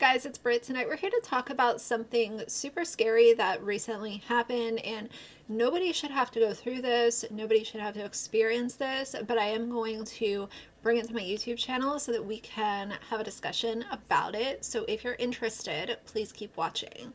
Guys, it's Britt. Tonight we're here to talk about something super scary that recently happened, and nobody should have to go through this. Nobody should have to experience this, but I am going to bring it to my YouTube channel so that we can have a discussion about it. So if you're interested, please keep watching.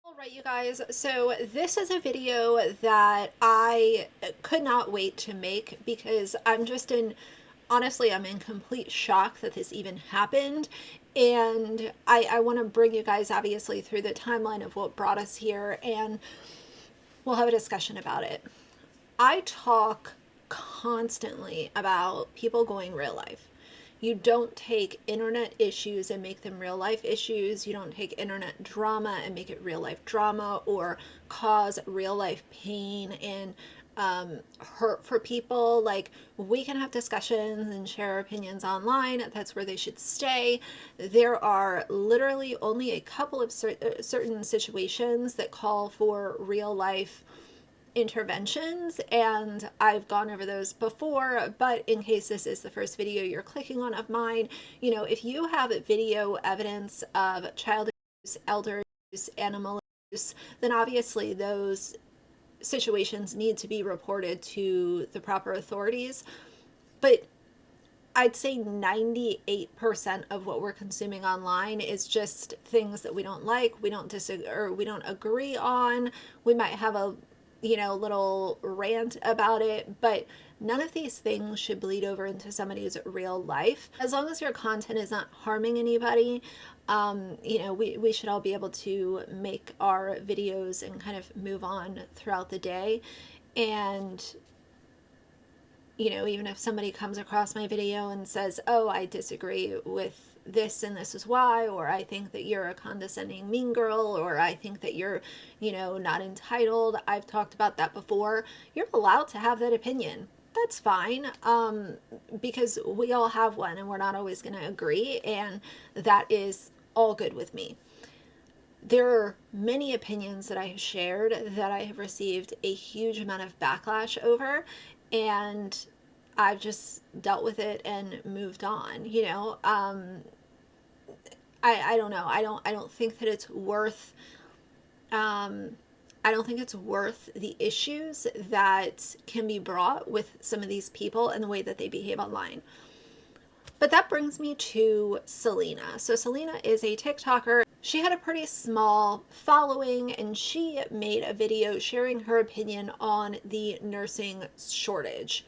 All right, you guys, so this is a video that I could not wait to make because honestly, I'm in complete shock that this even happened. And I want to bring you guys obviously through the timeline of what brought us here, and we'll have a discussion about it. I talk constantly about people going real life. You don't take internet issues and make them real life issues. You don't take internet drama and make it real life drama, or cause real life pain and hurt for people. Like, we can have discussions and share our opinions online. That's where they should stay. There are literally only a couple of certain situations that call for real life interventions, and I've gone over those before, but in case this is the first video you're clicking on of mine, if you have video evidence of child abuse, elder abuse, animal abuse, then obviously those situations need to be reported to the proper authorities. But I'd say 98% of what we're consuming online is just things that we don't like, we don't disagree, or we don't agree on. We might have a little rant about it, but none of these things should bleed over into somebody's real life. As long as your content is not harming anybody, we should all be able to make our videos and kind of move on throughout the day. And even if somebody comes across my video and says, oh, I disagree with this and this is why, or I think that you're a condescending mean girl, or I think that you're, not entitled. I've talked about that before. You're allowed to have that opinion. That's fine, because we all have one and we're not always going to agree, and that is all good with me. There are many opinions that I have shared that I have received a huge amount of backlash over, and I've just dealt with it and moved on. I don't know. I don't think that it's worth I don't think it's worth the issues that can be brought with some of these people and the way that they behave online. But that brings me to Selena. So Selena is a TikToker. She had a pretty small following, and she made a video sharing her opinion on the nursing shortage.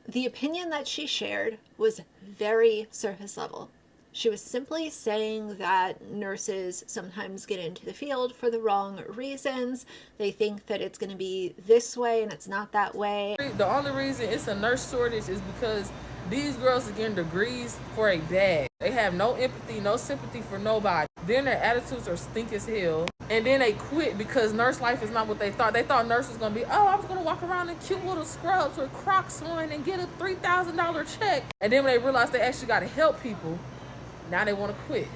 The opinion that she shared was very surface level. She was simply saying that nurses sometimes get into the field for the wrong reasons. They think that it's going to be this way and it's not that way. The only reason it's a nurse shortage is because these girls are getting degrees for a bag. They have no empathy, no sympathy for nobody. Then their attitudes are stink as hell. And then they quit because nurse life is not what they thought. They thought nurse was going to be, oh, I was going to walk around in cute little scrubs with Crocs on and get a $3,000 check. And then when they realized they actually got to help people, now they want to quit.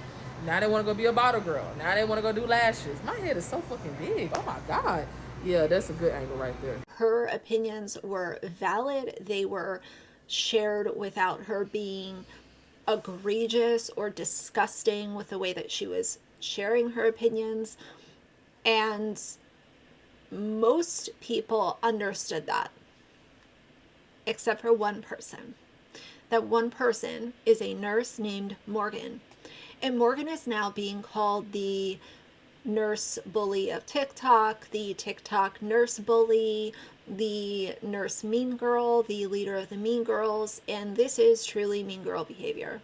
Now they want to go be a bottle girl. Now they want to go do lashes. My head is so fucking big. Oh my God. Yeah, that's a good angle right there. Her opinions were valid. They were shared without her being egregious or disgusting with the way that she was sharing her opinions. And most people understood that, except for one person. That one person is a nurse named Morgan. And Morgan is now being called the nurse bully of TikTok, the TikTok nurse bully, the nurse mean girl, the leader of the mean girls, and this is truly mean girl behavior.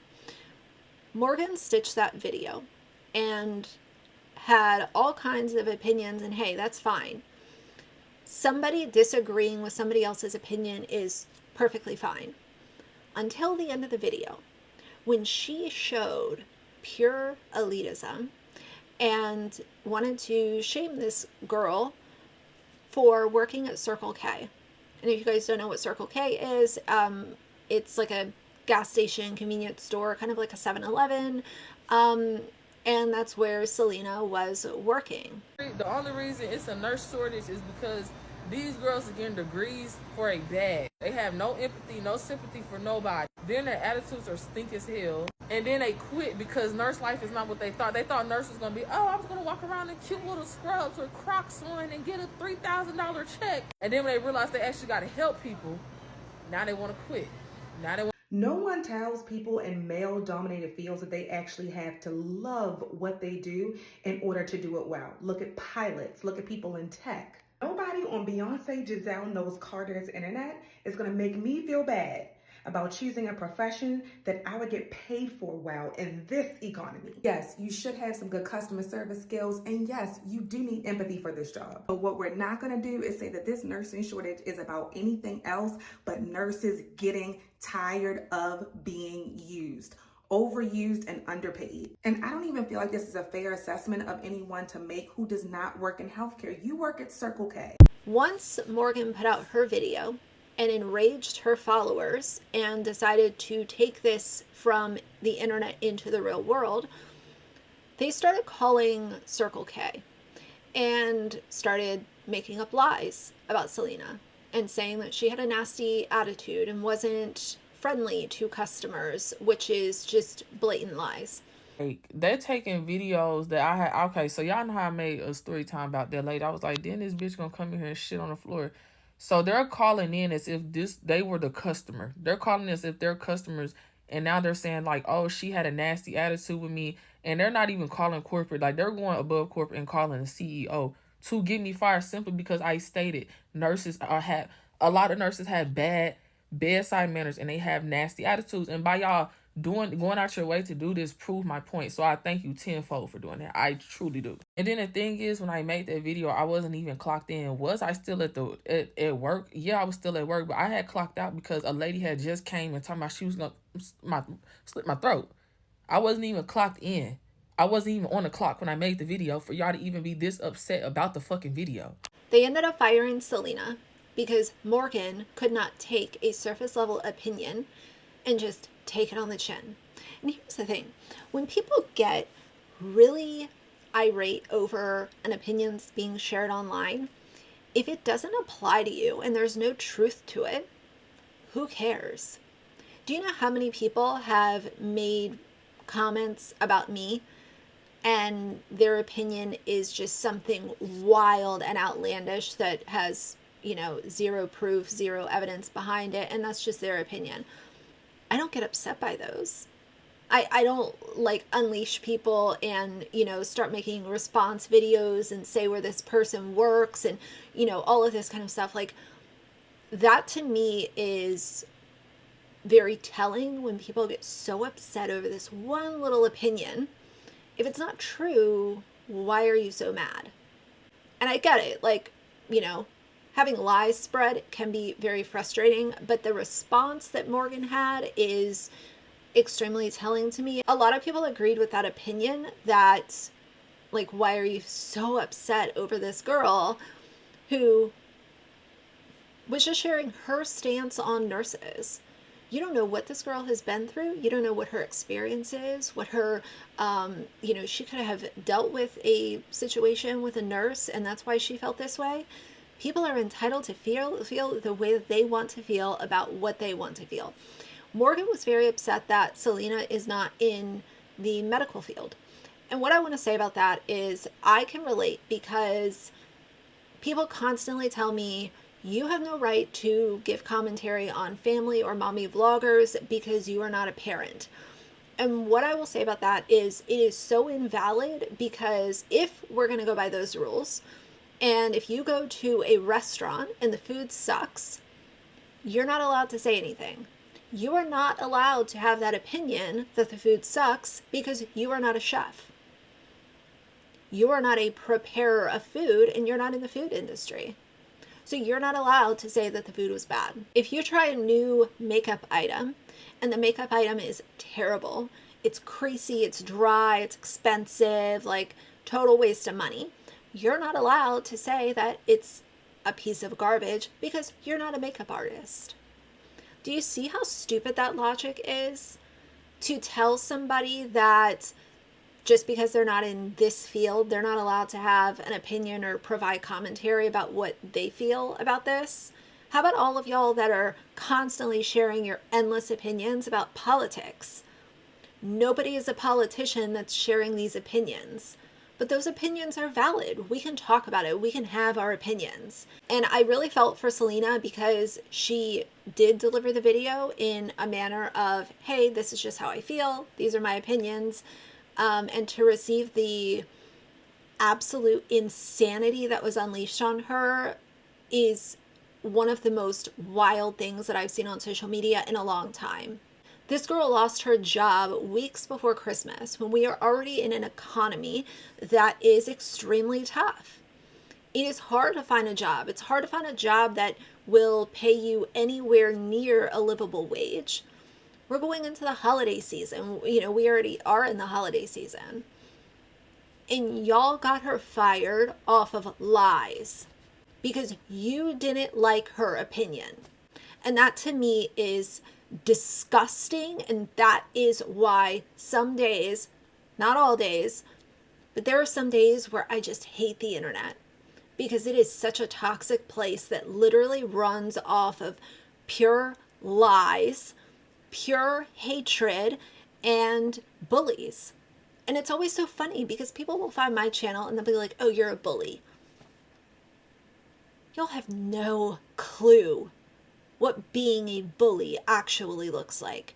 Morgan stitched that video and had all kinds of opinions, and hey, that's fine. Somebody disagreeing with somebody else's opinion is perfectly fine. Until the end of the video, when she showed pure elitism and wanted to shame this girl for working at Circle K. And if you guys don't know what Circle K is, it's like a gas station, convenience store, kind of like a 7-Eleven. and that's where Selena was working. The only reason it's a nurse shortage is because these girls are getting degrees for a bag. They have no empathy, no sympathy for nobody. Then their attitudes are stink as hell. And then they quit because nurse life is not what they thought. They thought nurse was going to be, oh, I was going to walk around in cute little scrubs with Crocs on and get a $3,000 check. And then when they realized they actually got to help people, now they want to quit. Now they want. No one tells people in male-dominated fields that they actually have to love what they do in order to do it well. Look at pilots, look at people in tech. Nobody on Beyonce, Giselle Knowles Carter's internet is going to make me feel bad about choosing a profession that I would get paid for well in this economy. Yes, you should have some good customer service skills, and yes, you do need empathy for this job. But what we're not gonna do is say that this nursing shortage is about anything else but nurses getting tired of being used, overused, and underpaid. And I don't even feel like this is a fair assessment of anyone to make who does not work in healthcare. You work at Circle K. Once Morgan put out her video and enraged her followers and decided to take this from the internet into the real world, they started calling Circle K and started making up lies about Selena and saying that she had a nasty attitude and wasn't friendly to customers, which is just blatant lies. Like, they're taking videos that I had. Okay, so y'all know how I made a story time about that lady. I was like, then this bitch gonna come in here and shit on the floor. So they're calling in as if they were the customer. They're calling as if they're customers, and now they're saying like, oh, she had a nasty attitude with me, and they're not even calling corporate. Like, they're going above corporate and calling the CEO to get me fired simply because I stated a lot of nurses have bad bedside manners and they have nasty attitudes. And by y'all going out your way to do this, prove my point. So I thank you tenfold for doing that. I truly do. And then the thing is, when I made that video, I wasn't even clocked in. Was I still at work? Yeah, I was still at work, but I had clocked out because a lady had just came and told me she was gonna slit my throat. I wasn't even clocked in. I wasn't even on the clock when I made the video for y'all to even be this upset about the fucking video. They ended up firing Selena because Morgan could not take a surface level opinion and just take it on the chin. And here's the thing, when people get really irate over an opinion's being shared online, if it doesn't apply to you and there's no truth to it, who cares? Do you know how many people have made comments about me and their opinion is just something wild and outlandish that has, zero proof, zero evidence behind it, and that's just their opinion? I don't get upset by those. I don't like unleash people and, start making response videos and say where this person works and, all of this kind of stuff. Like, that to me is very telling when people get so upset over this one little opinion. If it's not true, why are you so mad? And I get it. Like, having lies spread can be very frustrating, but the response that Morgan had is extremely telling to me. A lot of people agreed with that opinion that, like, why are you so upset over this girl who was just sharing her stance on nurses? You don't know what this girl has been through. You don't know what her experience is, what her, she could have dealt with a situation with a nurse and that's why she felt this way. People are entitled to feel the way that they want to feel about what they want to feel. Morgan was very upset that Selena is not in the medical field. And what I want to say about that is I can relate because people constantly tell me, you have no right to give commentary on family or mommy vloggers because you are not a parent. And what I will say about that is it is so invalid, because if we're going to go by those rules, and if you go to a restaurant and the food sucks, you're not allowed to say anything. You are not allowed to have that opinion that the food sucks because you are not a chef. You are not a preparer of food and you're not in the food industry. So you're not allowed to say that the food was bad. If you try a new makeup item and the makeup item is terrible, it's creasy, it's dry, it's expensive, like total waste of money, you're not allowed to say that it's a piece of garbage because you're not a makeup artist. Do you see how stupid that logic is? To tell somebody that just because they're not in this field, they're not allowed to have an opinion or provide commentary about what they feel about this. How about all of y'all that are constantly sharing your endless opinions about politics? Nobody is a politician that's sharing these opinions. But those opinions are valid. We can talk about it. We can have our opinions. And I really felt for Selena because she did deliver the video in a manner of, hey, this is just how I feel. These are my opinions. And to receive the absolute insanity that was unleashed on her is one of the most wild things that I've seen on social media in a long time. This girl lost her job weeks before Christmas when we are already in an economy that is extremely tough. It is hard to find a job. It's hard to find a job that will pay you anywhere near a livable wage. We're going into the holiday season. We already are in the holiday season. And y'all got her fired off of lies because you didn't like her opinion. And that to me is disgusting, and that is why some days, not all days, but there are some days where I just hate the internet because it is such a toxic place that literally runs off of pure lies, pure hatred, and bullies. And it's always so funny because people will find my channel and they'll be like, oh, you're a bully. You'll have no clue what being a bully actually looks like.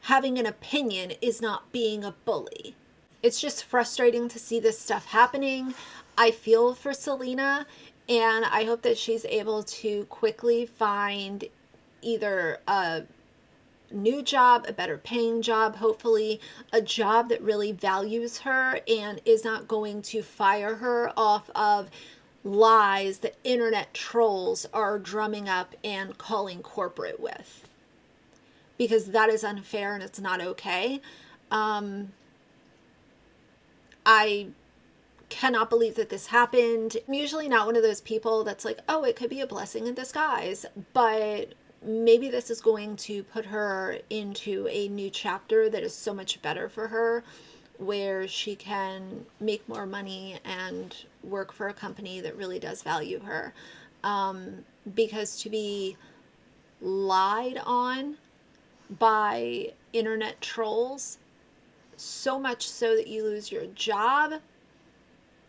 Having an opinion is not being a bully. It's just frustrating to see this stuff happening. I feel for Selena, and I hope that she's able to quickly find either a new job, a better paying job, hopefully a job that really values her and is not going to fire her off of lies that internet trolls are drumming up and calling corporate with, because that is unfair and it's not okay. I cannot believe that this happened. I'm usually not one of those people that's like, oh, it could be a blessing in disguise, but maybe this is going to put her into a new chapter that is so much better for her, where she can make more money and work for a company that really does value her. Because to be lied on by internet trolls, so much so that you lose your job,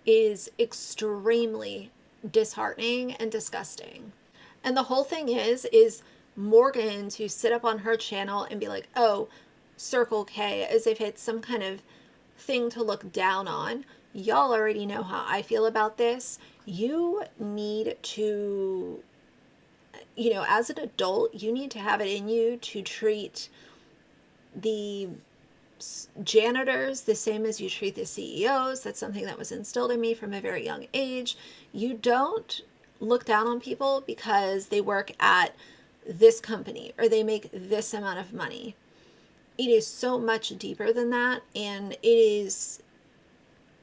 is extremely disheartening and disgusting. And the whole thing is Morgan to sit up on her channel and be like, oh, Circle K, as if it's some kind of thing to look down on. Y'all already know how I feel about this. You need to, as an adult, you need to have it in you to treat the janitors the same as you treat the CEOs. That's something that was instilled in me from a very young age. You don't look down on people because they work at this company or they make this amount of money. It is so much deeper than that, and it is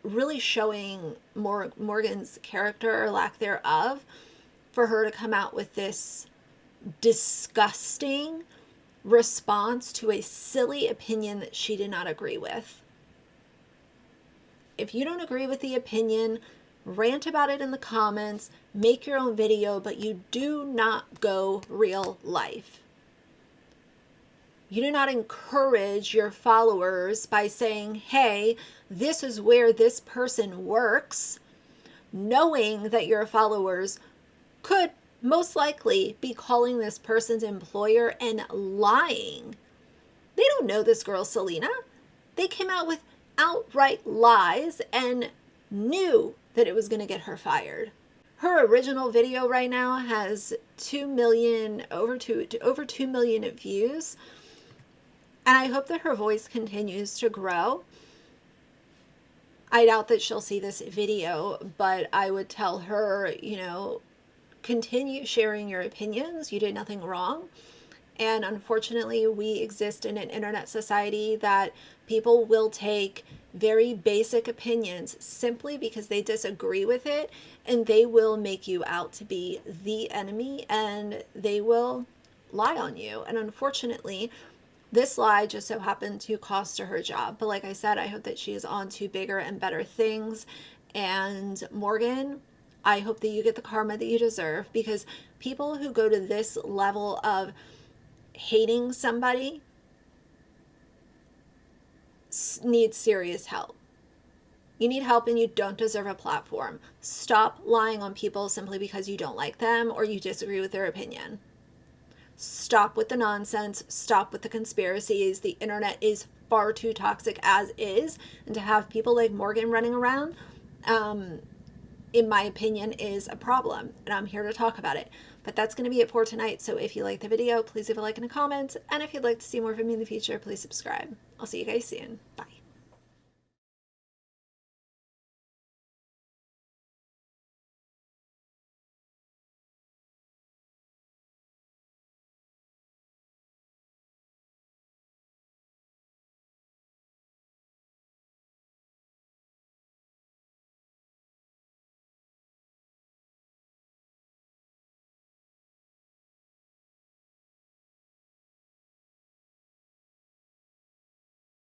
really showing Morgan's character or lack thereof for her to come out with this disgusting response to a silly opinion that she did not agree with. If you don't agree with the opinion, rant about it in the comments, make your own video, but you do not go real life. You do not encourage your followers by saying, hey, this is where this person works, knowing that your followers could most likely be calling this person's employer and lying. They don't know this girl, Selena. They came out with outright lies and knew that it was going to get her fired. Her original video right now has 2 million, over 2 million views. And I hope that her voice continues to grow. I doubt that she'll see this video, but I would tell her, continue sharing your opinions. You did nothing wrong. And unfortunately, we exist in an internet society that people will take very basic opinions simply because they disagree with it, and they will make you out to be the enemy, and they will lie on you. And unfortunately, This lie just so happened to cost her her job. But like I said, I hope that she is on to bigger and better things. And Morgan, I hope that you get the karma that you deserve, because people who go to this level of hating somebody need serious help. You need help and you don't deserve a platform. Stop lying on people simply because you don't like them or you disagree with their opinion. Stop with the nonsense. Stop with the conspiracies. The internet is far too toxic as is. And to have people like Morgan running around, in my opinion, is a problem. And I'm here to talk about it. But that's going to be it for tonight. So if you like the video, please leave a like and a comment. And if you'd like to see more from me in the future, please subscribe. I'll see you guys soon. Bye.